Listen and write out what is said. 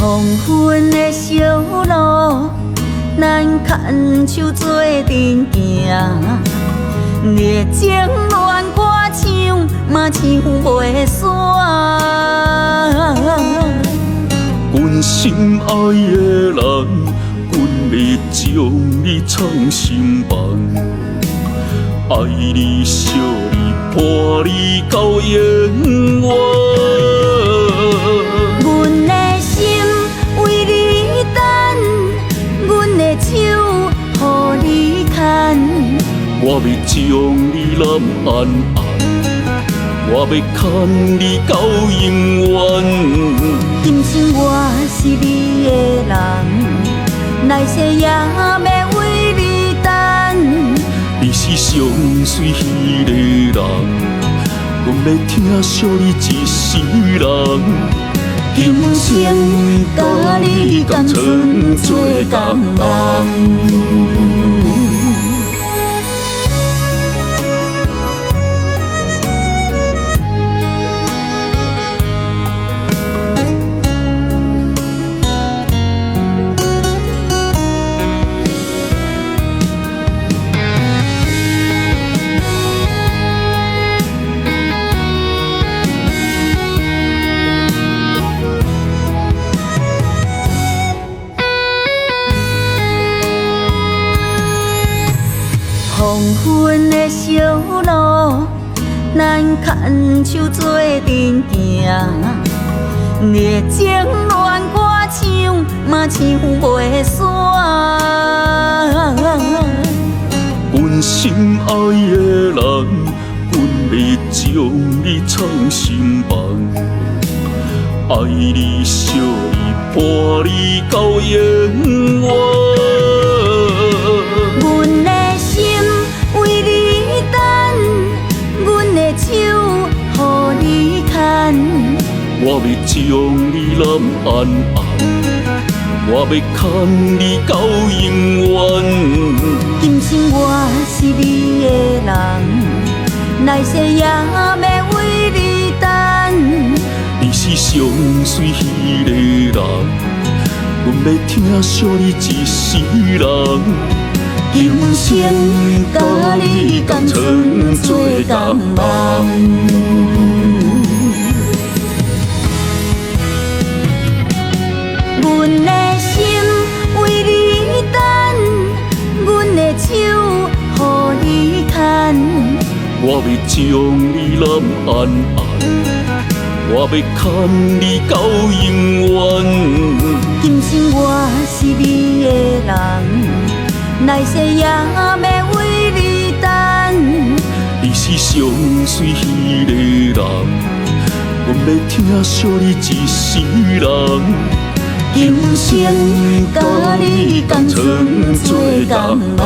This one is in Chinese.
黄昏的小路，咱牵手做阵行。热情恋歌唱，嘛唱袂煞。阮心爱的人，阮会将你藏心房，爱你、惜你、伴你到永远。阮的心为你等，阮的手予你牵。我要将你揽安安，我要牵你到永远。今生我是你的人，来世也要为你等。你是上水迄个人，阮要疼惜你一世人。今生甲你同存做同梦。黄昏的小路，咱牵手做阵行。热情恋歌唱，嘛唱袂煞。阮心爱的人，阮会将你藏心房，爱你、惜你、伴你到永远。阮的心为你等，阮的手予你牵。我要将你揽安安，我要牵你到永远。今生我是你的人，来世也要为你等。你是上水迄个人，阮要疼惜你一世人。今生甲你同存做同梦。阮的心为你等，阮的手予你牵。我要将你揽安安，我要牵你到永远。今生我是你的人，来世也要为你等。你是上水迄个人，阮要疼惜你一世人。今生甲你同存做同梦。